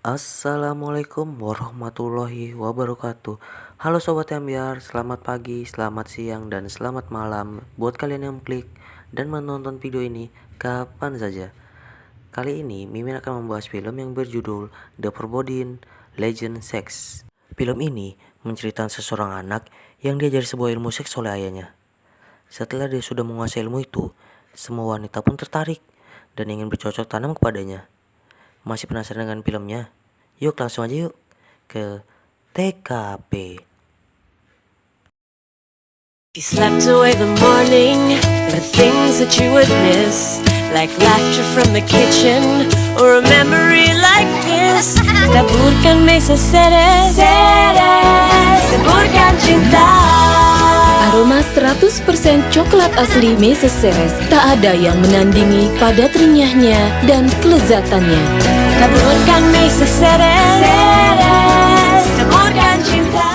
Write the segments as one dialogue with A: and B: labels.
A: Assalamualaikum warahmatullahi wabarakatuh. Halo Sobat Ambiar, selamat pagi, selamat siang, dan selamat malam buat kalian yang klik dan menonton video ini kapan saja. Kali ini Mimin akan membahas film yang berjudul The Forbidden Legend Sex. Film ini menceritakan seseorang anak yang diajari sebuah ilmu seks oleh ayahnya. Setelah dia sudah menguasai ilmu itu, semua wanita pun tertarik dan ingin bercocok tanam kepadanya. Masih penasaran dengan filmnya? Yuk langsung aja yuk ke TKP.
B: You slept away the morning, the things that you would miss, like laughter from the kitchen, or a memory like this. Taburkan mesa seres, taburkan cinta.
C: Aroma 100% coklat asli Mesa Ceres, tak ada yang menandingi padat renyahnya dan kelezatannya.
B: Taburkan mesa seres, taburkan cinta.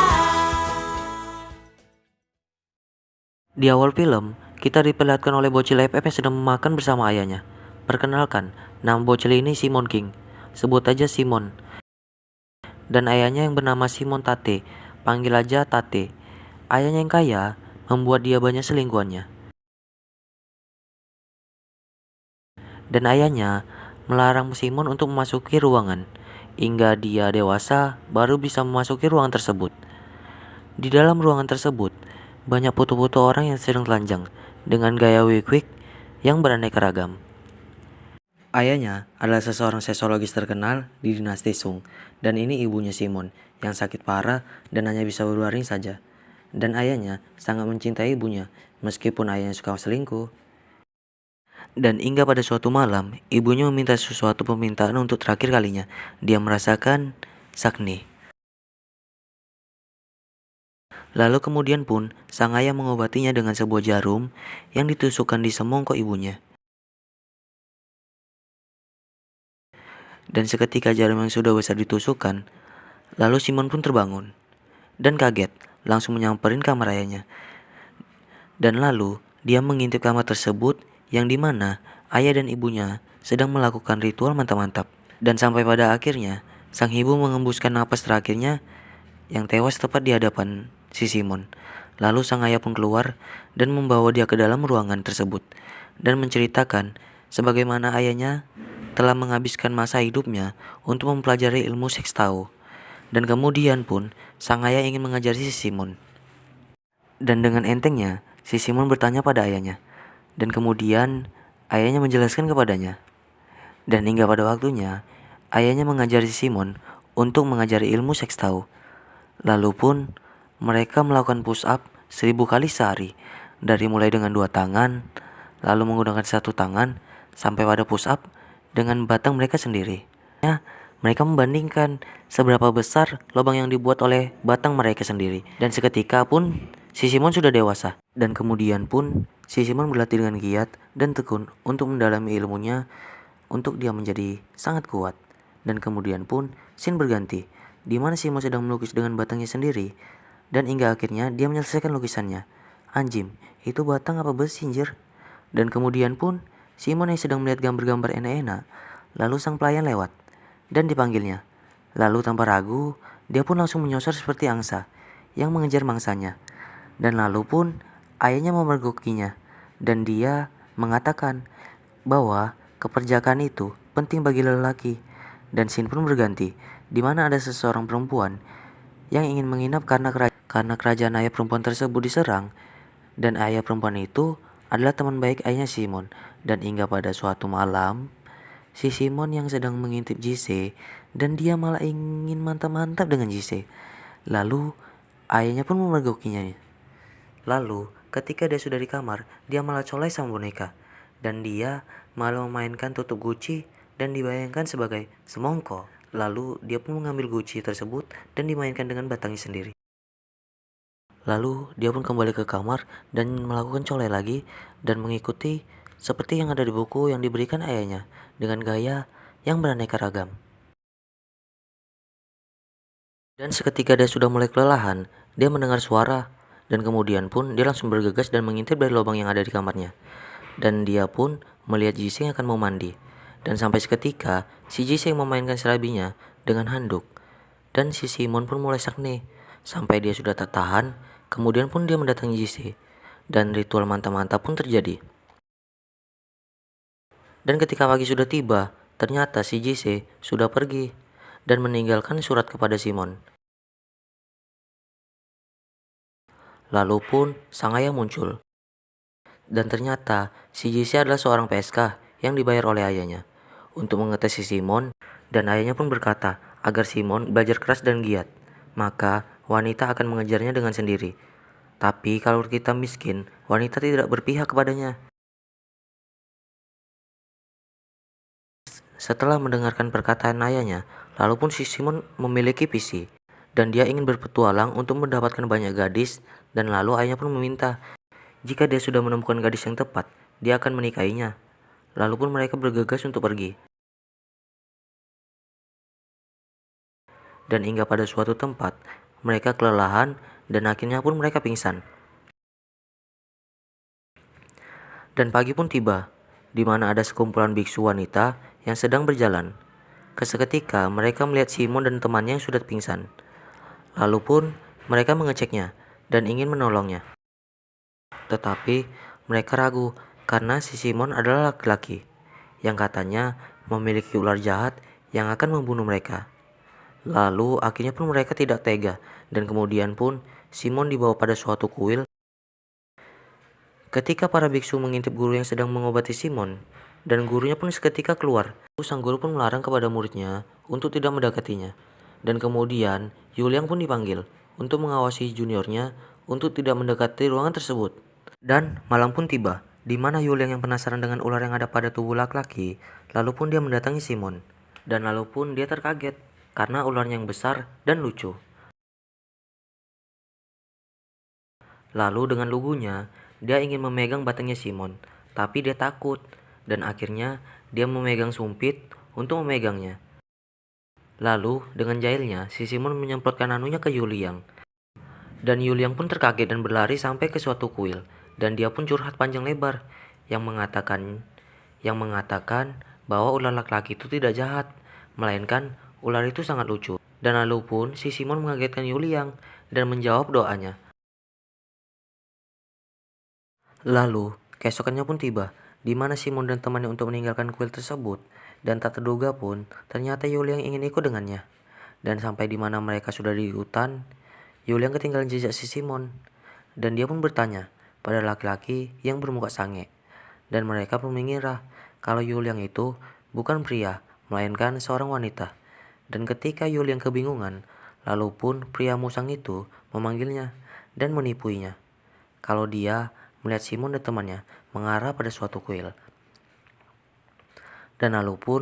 A: Di awal film, kita diperlihatkan oleh bocil FF yang sedang makan bersama ayahnya. Perkenalkan, nama bocil ini Simon King. Sebut aja Simon. Dan ayahnya yang bernama Simon Tate. Panggil aja Tate. Ayahnya yang kaya membuat dia banyak selingkuhannya. Dan ayahnya melarang Simon untuk memasuki ruangan. Hingga dia dewasa baru bisa memasuki ruangan tersebut. Di dalam ruangan tersebut, banyak foto-foto orang yang sedang telanjang dengan gaya wig-wig yang beraneka ragam. Ayahnya adalah seseorang seksologis terkenal di dinasti Sung, dan ini ibunya Simon yang sakit parah dan hanya bisa berbaring saja. Dan ayahnya sangat mencintai ibunya meskipun ayahnya suka selingkuh. Dan hingga pada suatu malam, ibunya meminta sesuatu permintaan untuk terakhir kalinya. Dia merasakan sakni. Lalu kemudian pun sang ayah mengobatinya dengan sebuah jarum yang ditusukkan di semongkok ibunya. Dan seketika jarum yang sudah besar ditusukkan, lalu Simon pun terbangun dan kaget, langsung menyamperin kamar ayahnya. Dan lalu dia mengintip kamar tersebut yang dimana ayah dan ibunya sedang melakukan ritual mantap-mantap. Dan sampai pada akhirnya sang ibu mengembuskan napas terakhirnya yang tewas tepat di hadapan si Simon. Lalu sang ayah pun keluar dan membawa dia ke dalam ruangan tersebut dan menceritakan sebagaimana ayahnya telah menghabiskan masa hidupnya untuk mempelajari ilmu seks tahu. Dan kemudian pun sang ayah ingin mengajari si Simon. Dan dengan entengnya si Simon bertanya pada ayahnya. Dan kemudian ayahnya menjelaskan kepadanya. Dan hingga pada waktunya ayahnya mengajari si Simon untuk mengajari ilmu seks tahu. Lalu pun mereka melakukan push up 1000 kali sehari. Dari mulai dengan 2 tangan, lalu menggunakan 1 tangan, sampai pada push up dengan batang mereka sendiri. Mereka membandingkan seberapa besar lubang yang dibuat oleh batang mereka sendiri. Dan seketika pun si Simon sudah dewasa. Dan kemudian pun si Simon berlatih dengan giat dan tekun untuk mendalami ilmunya untuk dia menjadi sangat kuat. Dan kemudian pun scene berganti, di mana Simon sedang melukis dengan batangnya sendiri. Dan hingga akhirnya dia menyelesaikan lukisannya. Anjim, itu batang apa besi anjir? Dan kemudian pun Simon yang sedang melihat gambar-gambar enak-enak, lalu sang pelayan lewat dan dipanggilnya. Lalu tanpa ragu, dia pun langsung menyosor seperti angsa yang mengejar mangsanya. Dan lalu pun ayahnya memergokinya dan dia mengatakan bahwa keperjakaan itu penting bagi lelaki. Dan scene pun berganti, di mana ada seseorang perempuan yang ingin menginap karena kerajaan ayah perempuan tersebut diserang. Dan ayah perempuan itu adalah teman baik ayahnya Simon. Dan hingga pada suatu malam, si Simon yang sedang mengintip JC dan dia malah ingin mantap-mantap dengan JC. Lalu ayahnya pun memergokinya. Lalu ketika dia sudah di kamar, dia malah colek sama boneka. Dan dia malah memainkan tutup guci dan dibayangkan sebagai semongko. Lalu dia pun mengambil guci tersebut dan dimainkan dengan batangnya sendiri. Lalu dia pun kembali ke kamar dan melakukan colek lagi dan mengikuti seperti yang ada di buku yang diberikan ayahnya dengan gaya yang beraneka ragam. Dan seketika dia sudah mulai kelelahan, dia mendengar suara dan kemudian pun dia langsung bergegas dan mengintip dari lubang yang ada di kamarnya. Dan dia pun melihat JC yang akan mau mandi. Dan sampai seketika si JC yang memainkan serabinya dengan handuk. Dan si Simon pun mulai sakne sampai dia sudah tak tahan. Kemudian pun dia mendatangi JC dan ritual mantap-mantap pun terjadi. Dan ketika pagi sudah tiba, ternyata si JC sudah pergi dan meninggalkan surat kepada Simon. Lalu pun sang ayah muncul. Dan ternyata si JC adalah seorang PSK yang dibayar oleh ayahnya untuk mengetes si Simon, dan ayahnya pun berkata agar Simon belajar keras dan giat, maka wanita akan mengejarnya dengan sendiri. Tapi kalau kita miskin, wanita tidak berpihak kepadanya. Setelah mendengarkan perkataan ayahnya, lalu pun si Simon memiliki visi dan dia ingin berpetualang untuk mendapatkan banyak gadis, dan lalu ayahnya pun meminta jika dia sudah menemukan gadis yang tepat, dia akan menikahinya. Lalu pun mereka bergegas untuk pergi. Dan hingga pada suatu tempat, mereka kelelahan dan akhirnya pun mereka pingsan. Dan pagi pun tiba, di mana ada sekumpulan biksu wanita yang sedang berjalan. Seketika mereka melihat Simon dan temannya yang sudah pingsan. Lalu pun mereka mengeceknya dan ingin menolongnya. Tetapi mereka ragu karena si Simon adalah laki-laki yang katanya memiliki ular jahat yang akan membunuh mereka. Lalu akhirnya pun mereka tidak tega, dan kemudian pun Simon dibawa pada suatu kuil. Ketika para biksu mengintip guru yang sedang mengobati Simon, dan gurunya pun seketika keluar. Sang guru pun melarang kepada muridnya untuk tidak mendekatinya. Dan kemudian Yuliang pun dipanggil untuk mengawasi juniornya untuk tidak mendekati ruangan tersebut. Dan malam pun tiba, di mana Yuliang yang penasaran dengan ular yang ada pada tubuh laki-laki, lalu pun dia mendatangi Simon. Dan lalu pun dia terkaget karena ularnya yang besar dan lucu. Lalu dengan lugunya, dia ingin memegang batangnya Simon, tapi dia takut, dan akhirnya dia memegang sumpit untuk memegangnya. Lalu dengan jahilnya, si Simon menyemprotkan anunya ke Yuliang. Dan Yuliang pun terkaget dan berlari sampai ke suatu kuil, dan dia pun curhat panjang lebar yang mengatakan bahwa ular laki-laki itu tidak jahat, melainkan ular itu sangat lucu. Dan lalu pun si Simon mengagetkan Yuliang dan menjawab doanya. Lalu keesokannya pun tiba, di mana Simon dan temannya untuk meninggalkan kuil tersebut, dan tak terduga pun ternyata Yuliang ingin ikut dengannya. Dan sampai di mana mereka sudah di hutan, Yuliang ketinggalan jejak si Simon, dan dia pun bertanya pada laki-laki yang bermuka sange, dan mereka pun mengira kalau Yuliang itu bukan pria, melainkan seorang wanita. Dan ketika Yuliang kebingungan, lalu pun pria musang itu memanggilnya dan menipuinya kalau dia melihat Simon dan temannya mengarah pada suatu kuil. Dan lalu pun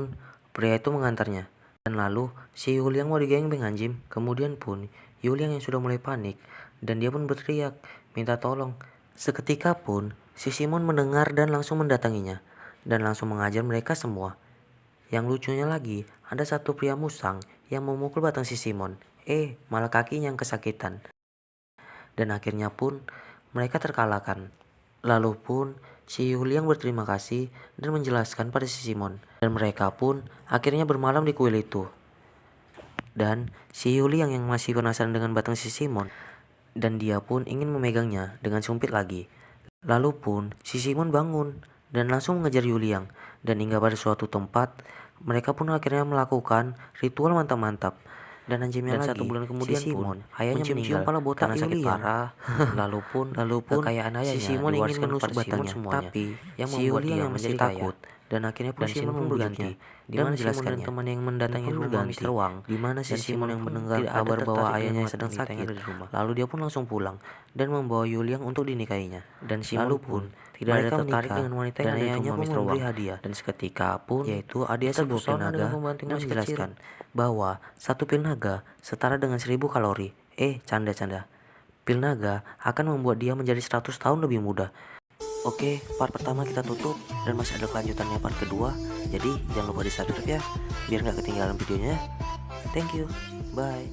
A: pria itu mengantarnya. Dan lalu si Yuliang mau digengbeng anjing. Kemudian pun Yuliang yang sudah mulai panik dan dia pun berteriak minta tolong. Seketika pun si Simon mendengar dan langsung mendatanginya dan langsung mengajar mereka semua. Yang lucunya lagi, ada satu pria musang yang memukul batang si Simon. Malah kakinya yang kesakitan. Dan akhirnya pun mereka terkalahkan. Lalu pun si Yuliang berterima kasih dan menjelaskan pada si Simon. Dan mereka pun akhirnya bermalam di kuil itu. Dan si Yuliang yang masih penasaran dengan batang si Simon, dan dia pun ingin memegangnya dengan sumpit lagi. Lalu pun si Simon bangun dan langsung mengejar Yuliang. Dan hingga pada suatu tempat, mereka pun akhirnya melakukan ritual mantap-mantap. Dan anjingnya lagi, 1 bulan kemudian si Simon ayahnya meninggal karena sakit parah. lalu pun kekayaan ayahnya si Simon ingin menusuk batangnya, tapi yang si Yuliang yang masih takut. Dan akhirnya pun Simon pun berganti dan menjelaskannya teman yang mendatangi rumah Mr. Wang, di mana si Simon yang mendengar kabar bahwa ayahnya sedang sakit. Lalu dia pun langsung pulang dan membawa Yuliang untuk dinikahinya. Dan Simon pun tidak ada tertarik dengan wanita yang ada di rumah Mr. Wang. Hadiah. Dan seketika pun yaitu ada sebuah pil naga menjelaskan bahwa satu pil naga setara dengan 1000 kalori. Canda-canda. Pil naga akan membuat dia menjadi 100 tahun lebih muda. Oke, part pertama kita tutup dan masih ada kelanjutannya part kedua. Jadi jangan lupa di subscribe ya, biar nggak ketinggalan videonya. Thank you, bye.